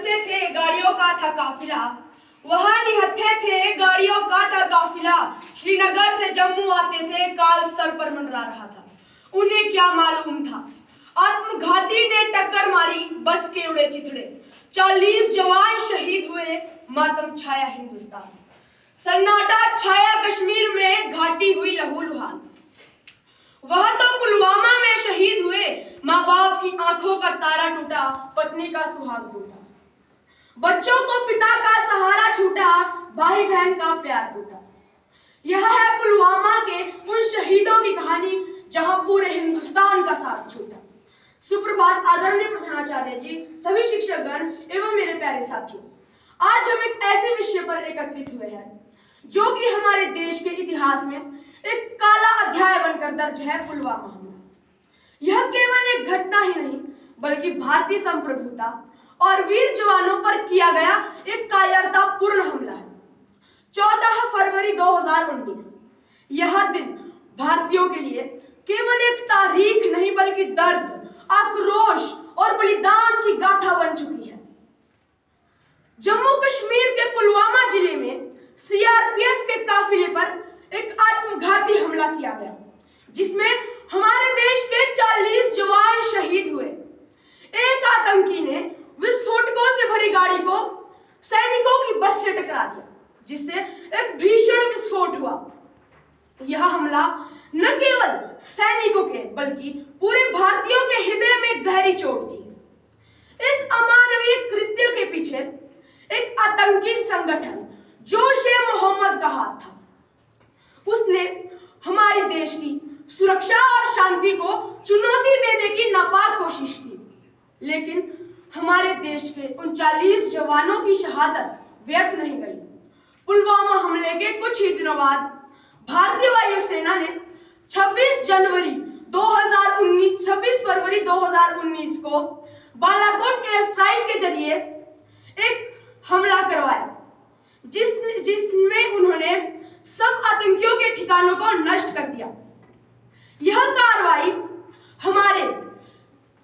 निहत्थे थे गाड़ियों का था काफिला, वहां निहत्थे थे गाड़ियों का था काफिला। श्रीनगर से जम्मू आते थे, काल सर पर मंडरा रहा था। उन्हें क्या मालूम था, आत्मघाती ने टक्कर मारी, बस के उड़े चिथड़े। 40 जवान शहीद हुए, मातम छाया हिंदुस्तान। सन्नाटा छाया कश्मीर में, घाटी हुई लहूलुहान। वह तो पुलवामा में शहीद हुए, माँ बाप की आंखों का तारा टूटा, पत्नी का सुहाग टूटा। बच्चों को पिता का सहारा छूटा, भाई बहन का प्यार टूटा। यह है पुलवामा के उन शहीदों की कहानी, जहां पूरे हिंदुस्तान का साथ छूटा। सुप्रभात आदरणीय प्रधानाचार्य जी, सभी शिक्षकगण एवं मेरे प्यारे साथियों। आज हम एक ऐसे विषय पर एकत्रित हुए हैं जो कि हमारे देश के इतिहास में एक काला अध्याय बनकर दर्ज है, पुलवामा हमला। यह केवल एक घटना ही नहीं, बल्कि भारतीय संप्रभुता और वीर जवानों पर किया गया एक कायरतापूर्ण हमला है। 14 फरवरी 2019 यह दिन भारतीयों के लिए केवल एक तारीख नहीं, बल्कि दर्द, आक्रोश और बलिदान की गाथा बन चुकी है। जम्मू कश्मीर के पुलवामा जिले में सीआरपीएफ के काफिले पर एक आत्मघाती हमला किया गया, जिसमें हमारे देश के 40 जवान शहीद हुए। एक आतंकी ने विस्फोटकों से भरी गाड़ी को सैनिकों की बस से टकरा दिया, जिससे एक भीषण विस्फोट हुआ। यह हमला न केवल सैनिकों के बल्कि पूरे भारतीयों के हृदय में गहरी चोट थी। इस अमानवीय कृत्य के पीछे एक आतंकी संगठन जैश-ए-मोहम्मद का हाथ था। उसने हमारे देश की सुरक्षा और शांति को चुनौती देने की नापाक कोशिश की, लेकिन हमारे देश के उन 40 जवानों की शहादत व्यर्थ नहीं गई। पुलवामा हमले के कुछ ही दिनों बाद भारतीय वायुसेना ने 26 फरवरी 2019 को बालाकोट एयर स्ट्राइक के जरिए एक हमला करवाया, जिसमें उन्होंने सब आतंकियों के ठिकानों को नष्ट कर दिया। यह कार्रवाई हमारे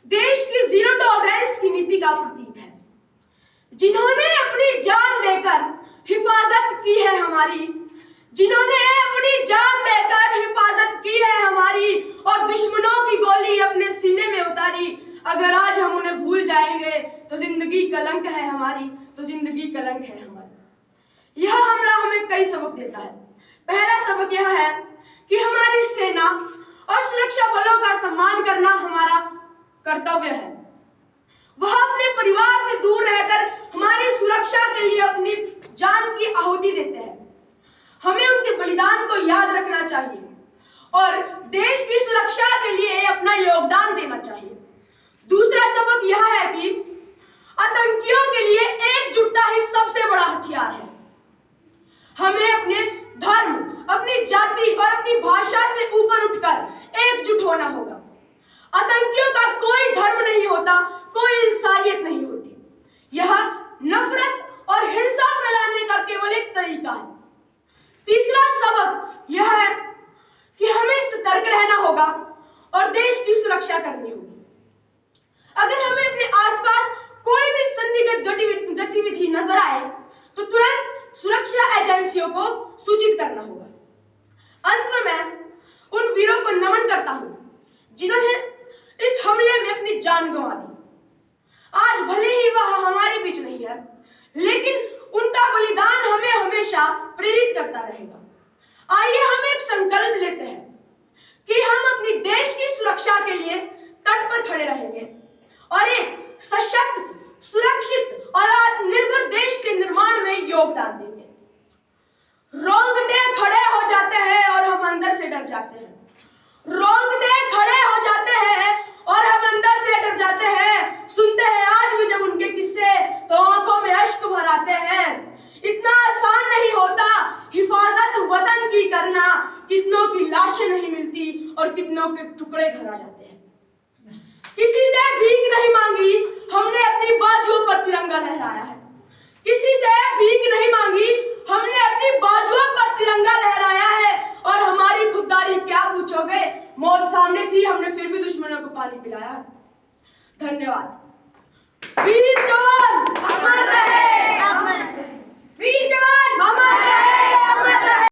देश की जीरो टॉलरेंस की नीति का प्रतीक है। जिन्होंने अपनी जान देकर हिफाजत की है हमारी, जिन्होंने अपनी जान देकर हिफाजत की है हमारी और दुश्मनों की गोली अपने सीने में उतारी। अगर आज हम उन्हें भूल जाएंगे तो जिंदगी कलंक है हमारी, तो जिंदगी कलंक है हमारी। यह हमला हमें कई सबक देता है। पहला सबक यह है कि हमारी सेना और सुरक्षा बलों का सम्मान करना हमारा कर्तव्य है। वह अपने परिवार से दूर रहकर हमारी सुरक्षा के लिए अपनी जान की आहुति देते हैं। हमें उनके बलिदान को याद रखना चाहिए और देश की सुरक्षा के लिए अपना योगदान देना चाहिए। दूसरा सबक यह है कि आतंकियों के लिए एकजुटता ही सबसे बड़ा हथियार है। हमें अपने धर्म, अपनी जाति और अपनी भाषा से ऊपर उठकर एकजुट होना होगा। आतंकियों का कोई धर्म नहीं होता, कोई इंसानियत नहीं होती। यह नफरत और हिंसा फैलाने का केवल एक तरीका है। तीसरा सबक यह है कि हमें सतर्क रहना होगा और देश की सुरक्षा करनी होगी। अगर हमें अपने आसपास कोई भी संदिग्ध गतिविधि नजर आए तो तुरंत सुरक्षा एजेंसियों को सूचित करना होगा। अंत में मैं उन वीरों को नमन करता हूं जिन्होंने इस हमले में अपनी जान गंवा दी। आज भले ही वह हमारे बीच नहीं है, लेकिन उनका बलिदान हमें हमेशा प्रेरित करता रहेगा। आइए हम एक संकल्प लेते हैं कि हम अपनी देश की सुरक्षा के लिए तट पर खड़े रहेंगे और एक सशक्त, सुरक्षित और आत्मनिर्भर देश के निर्माण में योगदान देंगे। रोंगटे खड़े हो जाते हैं और हम अंदर से डर जाते हैं। रोंगटे खड़े हो जाते हैं और हम अंदर से डर जाते हैं। सुनते हैं आज भी जब उनके किस्से तो आंखों में अश्क भर आते हैं। इतना आसान नहीं होता हिफाजत वतन की करना। कितनों की लाशें नहीं मिलती और कितनों के टुकड़े घर आ जाते हैं। किसी से भीख नहीं मांगी, हमने अपनी बाजुओं पर तिरंगा लहराया है। किसी से भीख नहीं मांगी, हमने अपनी बाजुओं पर तिरंगा लहराया है। और हमारी खुददारी क्या पूछोगे, मौत सामने थी, हमने फिर भी दुश्मनों को पानी पिलाया। धन्यवाद। वीर जवान